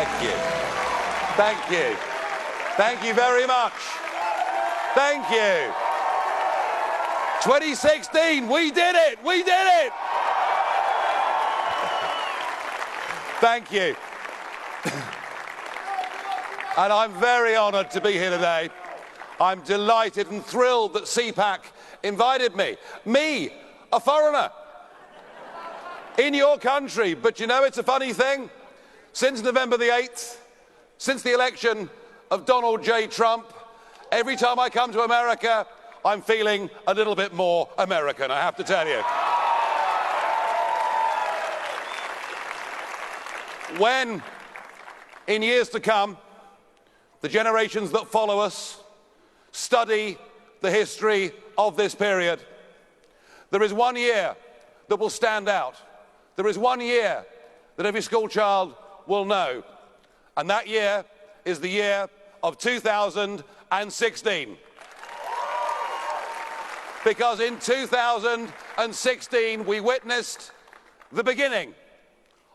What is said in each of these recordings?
Thank you. Thank you. Thank you very much. Thank you. 2016, we did it. We did it. Thank you. And I'm very honoured to be here today. I'm delighted and thrilled that CPAC invited me. Me, a foreigner, in your country. But you know, it's a funny thing. Since November the 8th, since the election of Donald J. Trump, every time I come to America, I'm feeling a little bit more American, I have to tell you. When, in years to come, the generations that follow us study the history of this period, there is one year that will stand out. There is one year that every school child will know, and that year is the year of 2016. Because in 2016 we witnessed the beginning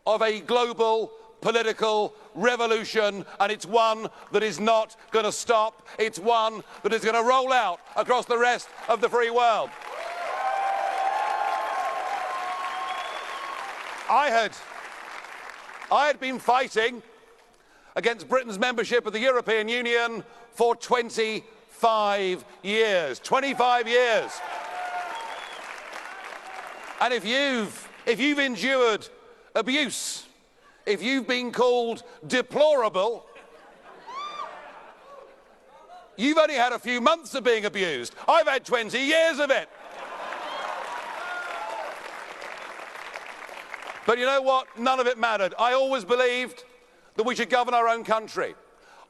of a global political revolution, and it's one that is not going to stop. It's one that is going to roll out across the rest of the free world. I had been fighting against Britain's membership of the European Union for 25 years. 25 years. And if you've endured abuse, if you've been called deplorable, you've only had a few months of being abused. I've had 20 years of it. But you know what? None of it mattered. I always believed that we should govern our own country.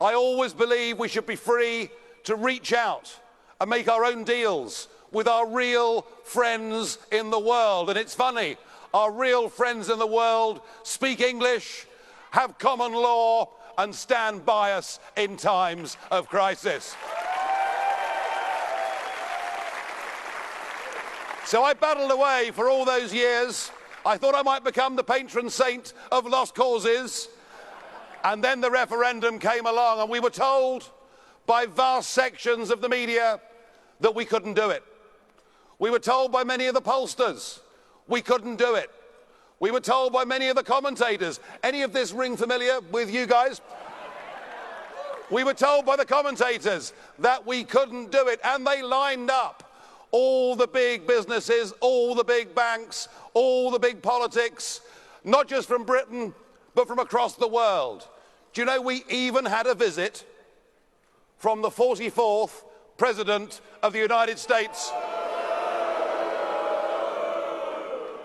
I always believed we should be free to reach out and make our own deals with our real friends in the world. And it's funny, our real friends in the world speak English, have common law, and stand by us in times of crisis. So I battled away for all those years. I thought I might become the patron saint of lost causes. And then the referendum came along, and we were told by vast sections of the media that we couldn't do it. We were told by many of the pollsters we couldn't do it. We were told by many of the commentators. Any of this ring familiar with you guys? We were told by the commentators that we couldn't do it, and they lined up all the big businesses, all the big banks, all the big politics, not just from Britain, but from across the world. Do you know we even had a visit from the 44th President of the United States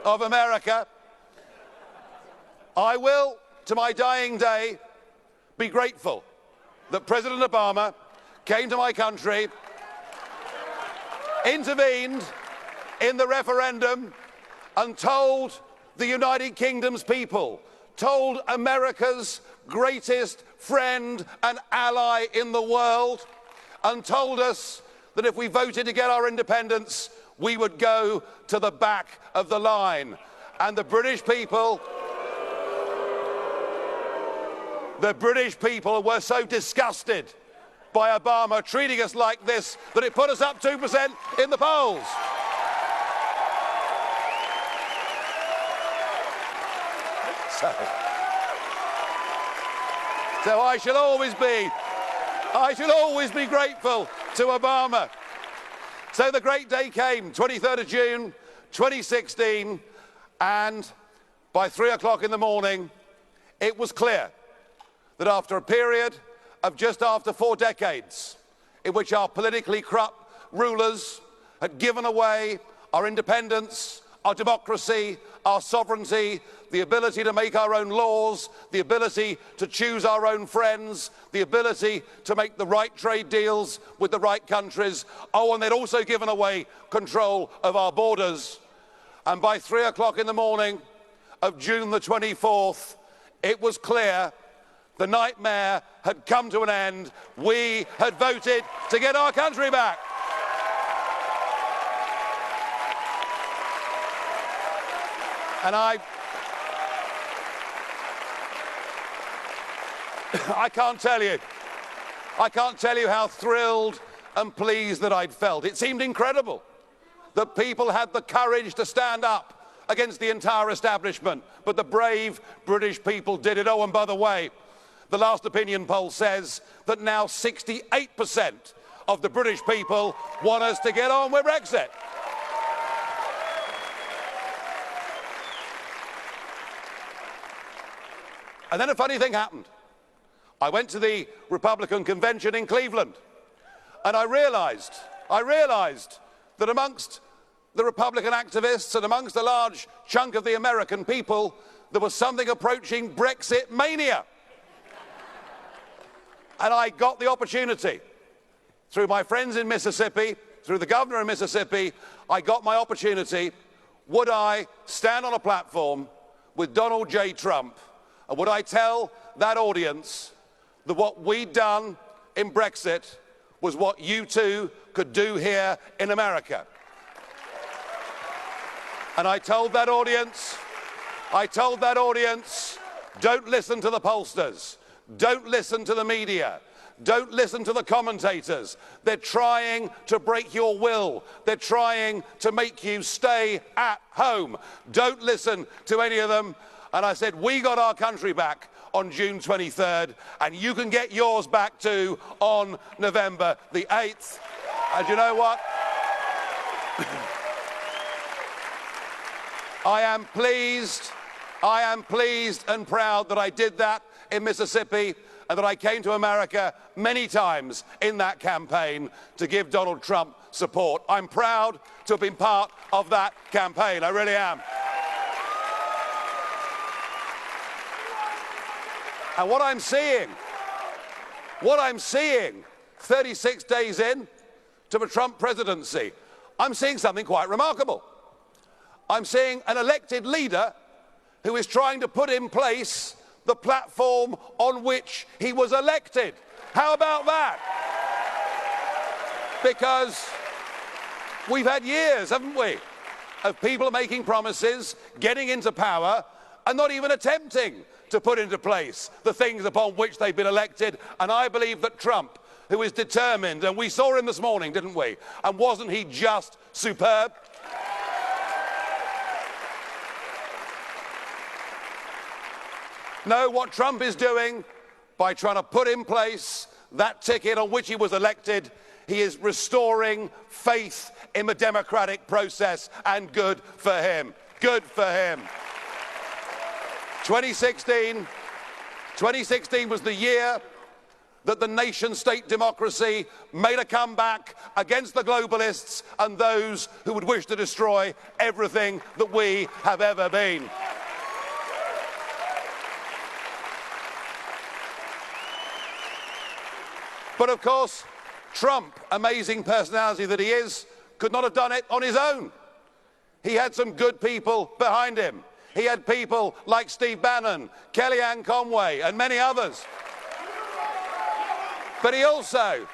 of America? I will, to my dying day, be grateful that President Obama came to my country, intervened in the referendum, and told the United Kingdom's people, told America's greatest friend and ally in the world, and told us that if we voted to get our independence, we would go to the back of the line. And the British people were so disgusted by Obama treating us like this that it put us up 2% in the polls. So I shall always be grateful to Obama. So the great day came, 23rd of June, 2016, and by 3 o'clock in the morning, it was clear that after a period of just after 4 decades in which our politically corrupt rulers had given away our independence, our democracy, our sovereignty, the ability to make our own laws, the ability to choose our own friends, the ability to make the right trade deals with the right countries. Oh, and they'd also given away control of our borders. And by 3 o'clock in the morning of June the 24th, it was clear the nightmare had come to an end. We had voted to get our country back. And I can't tell you how thrilled and pleased that I'd felt. It seemed incredible that people had the courage to stand up against the entire establishment, but the brave British people did it. Oh, and by the way, the last opinion poll says that now 68% of the British people want us to get on with Brexit. And then a funny thing happened. I went to the Republican convention in Cleveland, and I realized that amongst the Republican activists and amongst a large chunk of the American people, there was something approaching Brexit mania. And I got the opportunity, through my friends in Mississippi, through the governor in Mississippi, I got my opportunity. Would I stand on a platform with Donald J. Trump, and would I tell that audience that what we'd done in Brexit was what you too could do here in America? And I told that audience, don't listen to the pollsters, don't listen to the media, don't listen to the commentators. They're trying to break your will. They're trying to make you stay at home. Don't listen to any of them. And I said, we got our country back on June 23rd, and you can get yours back too on November the 8th. And you know what? I am pleased and proud that I did that in Mississippi, and that I came to America many times in that campaign to give Donald Trump support. I'm proud to have been part of that campaign. I really am. And what I'm seeing 36 days in to the Trump presidency, I'm seeing something quite remarkable. I'm seeing an elected leader who is trying to put in place the platform on which he was elected. How about that? Because we've had years, haven't we, of people making promises, getting into power, and not even attempting to put into place the things upon which they've been elected. And I believe that Trump, who is determined, and we saw him this morning, didn't we? And wasn't he just superb? No, what Trump is doing by trying to put in place that ticket on which he was elected, he is restoring faith in the democratic process, and good for him. Good for him. 2016 was the year that the nation-state democracy made a comeback against the globalists and those who would wish to destroy everything that we have ever been. But of course, Trump, amazing personality that he is, could not have done it on his own. He had some good people behind him. He had people like Steve Bannon, Kellyanne Conway, and many others. But he also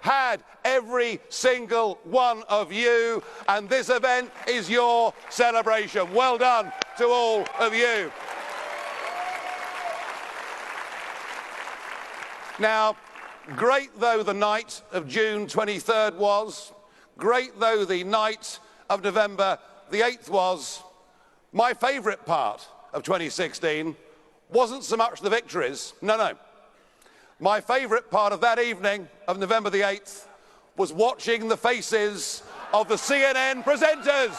had every single one of you, and this event is your celebration. Well done to all of you. Now, great though the night of June 23rd was, great though the night of November the 8th was, my favourite part of 2016 wasn't so much the victories, no. My favourite part of that evening of November the 8th was watching the faces of the CNN presenters.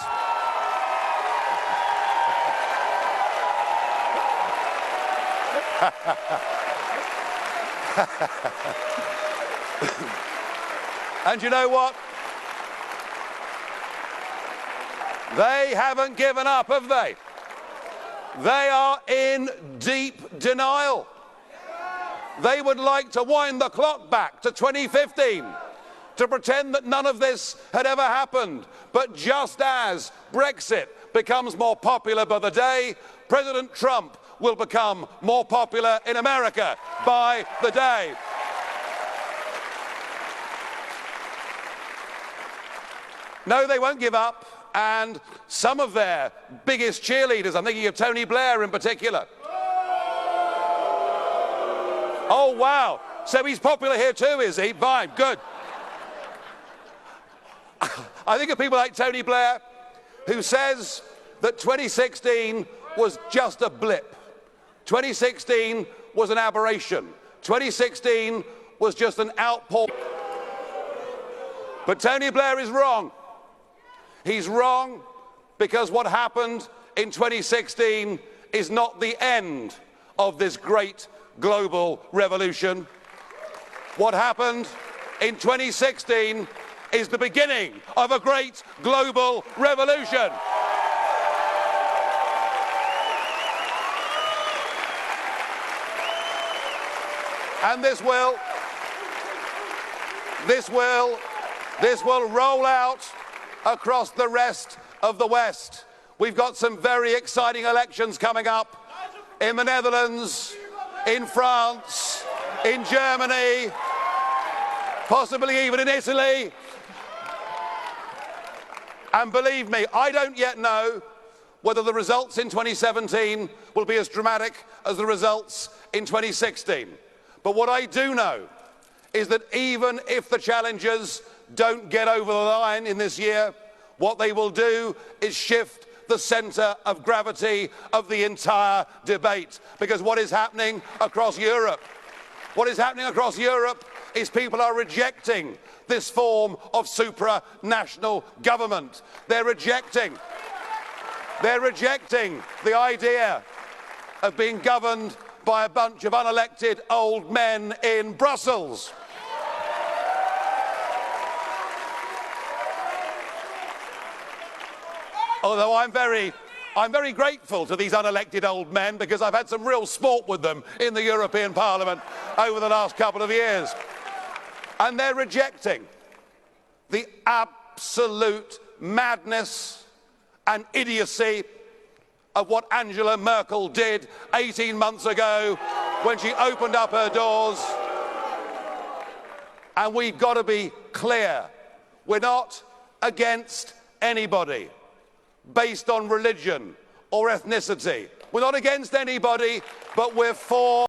And you know what? They haven't given up, have they? They are in deep denial. They would like to wind the clock back to 2015 to pretend that none of this had ever happened. But just as Brexit becomes more popular by the day, President Trump will become more popular in America by the day. No, they won't give up, and some of their biggest cheerleaders, I'm thinking of Tony Blair in particular, Oh, wow. So he's popular here too, is he? Fine, good. I think of people like Tony Blair, who says that 2016 was just a blip. 2016 was an aberration. 2016 was just an outpour. But Tony Blair is wrong. He's wrong because what happened in 2016 is not the end of this great global revolution. What happened in 2016 is the beginning of a great global revolution. And this will roll out across the rest of the West. We've got some very exciting elections coming up in the Netherlands, in France, in Germany, possibly even in Italy. And believe me, I don't yet know whether the results in 2017 will be as dramatic as the results in 2016. But what I do know is that even if the challengers don't get over the line in this year, what they will do is shift the centre of gravity of the entire debate. Because what is happening across Europe is people are rejecting this form of supranational government. They're rejecting the idea of being governed by a bunch of unelected old men in Brussels. Although I'm very grateful to these unelected old men because I've had some real sport with them in the European Parliament over the last couple of years. And they're rejecting the absolute madness and idiocy of what Angela Merkel did 18 months ago when she opened up her doors. And we've got to be clear. We're not against anybody based on religion or ethnicity. We're not against anybody, but we're for